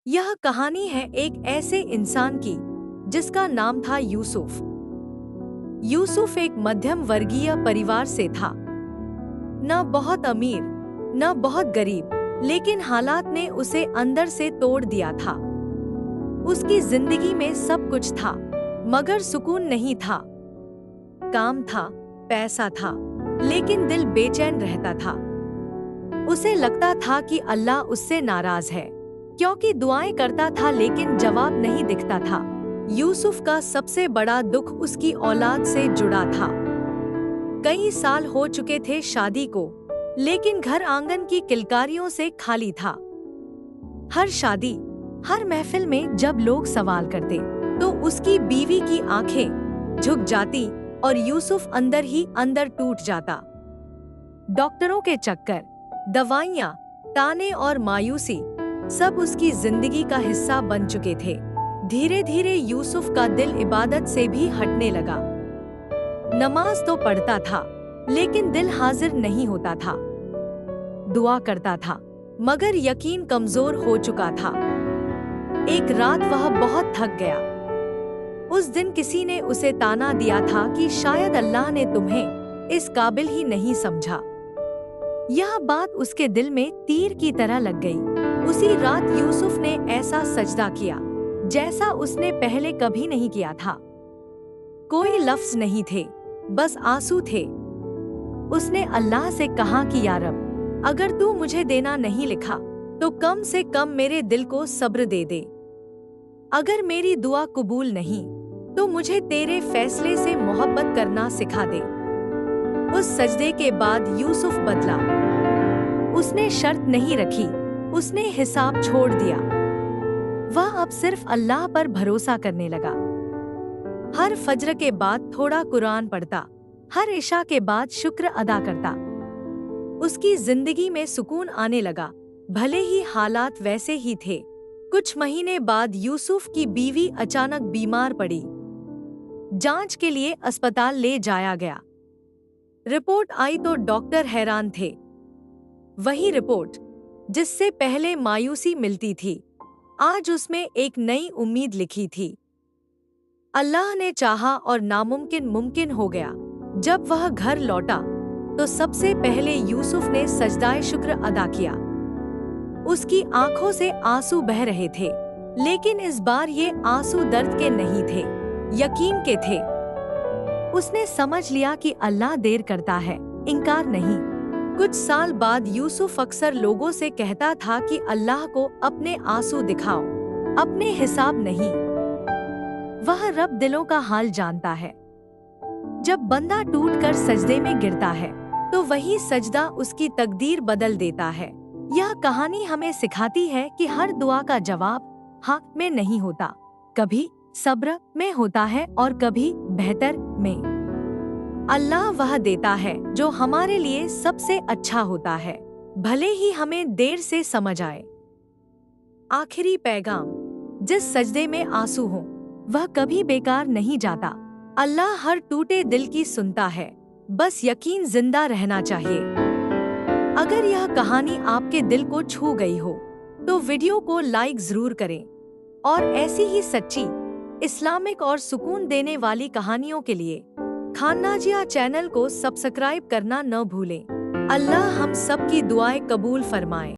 यह कहानी है एक ऐसे इंसान की जिसका नाम था यूसुफ। यूसुफ एक मध्यम वर्गीय परिवार से था, न बहुत अमीर न बहुत गरीब, लेकिन हालात ने उसे अंदर से तोड़ दिया था। उसकी जिंदगी में सब कुछ था, मगर सुकून नहीं था। काम था, पैसा था, लेकिन दिल बेचैन रहता था। उसे लगता था कि अल्लाह उससे नाराज है, क्योंकि दुआएं करता था लेकिन जवाब नहीं दिखता था। यूसुफ का सबसे बड़ा दुख उसकी औलाद से जुड़ा था। कई साल हो चुके थे शादी को, लेकिन घर आंगन की किलकारियों से खाली था। हर शादी, हर महफिल में जब लोग सवाल करते, तो उसकी बीवी की आंखें झुक जाती और यूसुफ अंदर ही अंदर टूट जाता। डॉक्टरों के चक्कर, दवाइयाँ, ताने और मायूसी सब उसकी जिंदगी का हिस्सा बन चुके थे। धीरे धीरे यूसुफ का दिल इबादत से भी हटने लगा। नमाज तो पढ़ता था, लेकिन दिल हाजिर नहीं होता था। दुआ करता था, मगर यकीन कमजोर हो चुका था। एक रात वह बहुत थक गया। उस दिन किसी ने उसे ताना दिया था कि शायद अल्लाह ने तुम्हें इस काबिल ही नहीं समझा। यह बात उसके दिल में तीर की तरह लग गई। उसी रात यूसुफ ने ऐसा सजदा किया जैसा उसने पहले कभी नहीं किया था। कोई लफ्ज नहीं थे, बस आंसू थे। उसने अल्लाह से कहा कि या रब, अगर तू मुझे देना नहीं लिखा तो कम से कम मेरे दिल को सब्र दे दे। अगर मेरी दुआ कबूल नहीं तो मुझे तेरे फैसले से मोहब्बत करना सिखा दे। उस सजदे के बाद यूसुफ बदला। उसने शर्त नहीं रखी, उसने हिसाब छोड़ दिया। वह अब सिर्फ अल्लाह पर भरोसा करने लगा। हर फज्र के बाद थोड़ा कुरान पढ़ता, हर इशा के बाद शुक्र अदा करता। उसकी जिंदगी में सुकून आने लगा, भले ही हालात वैसे ही थे। कुछ महीने बाद यूसुफ की बीवी अचानक बीमार पड़ी। जांच के लिए अस्पताल ले जाया गया। रिपोर्ट आई तो डॉक्टर हैरान थे। वही रिपोर्ट जिससे पहले मायूसी मिलती थी, आज उसमें एक नई उम्मीद लिखी थी। अल्लाह ने चाहा और नामुमकिन मुमकिन हो गया। जब वह घर लौटा तो सबसे पहले यूसुफ ने सजदाए शुक्र अदा किया। उसकी आंखों से आंसू बह रहे थे, लेकिन इस बार ये आंसू दर्द के नहीं थे, यकीन के थे। उसने समझ लिया कि अल्लाह देर करता है, इनकार नहीं। कुछ साल बाद यूसुफ अक्सर लोगों से कहता था कि अल्लाह को अपने आंसू दिखाओ, अपने हिसाब नहीं। वह रब दिलों का हाल जानता है। जब बंदा टूटकर सजदे में गिरता है, तो वही सजदा उसकी तकदीर बदल देता है। यह कहानी हमें सिखाती है कि हर दुआ का जवाब हाँ में नहीं होता, कभी सब्र में होता है और कभी बेहतर में। अल्लाह वह देता है जो हमारे लिए सबसे अच्छा होता है, भले ही हमें देर से समझ आए। आखिरी पैगाम, जिस सजदे में आंसू हो वह कभी बेकार नहीं जाता। अल्लाह हर टूटे दिल की सुनता है, बस यकीन जिंदा रहना चाहिए। अगर यह कहानी आपके दिल को छू गई हो तो वीडियो को लाइक जरूर करें और ऐसी ही सच्ची, इस्लामिक और सुकून देने वाली कहानियों के लिए खान्नाजिया चैनल को सब्सक्राइब करना न भूलें। अल्लाह हम सब की दुआएं कबूल फरमाए।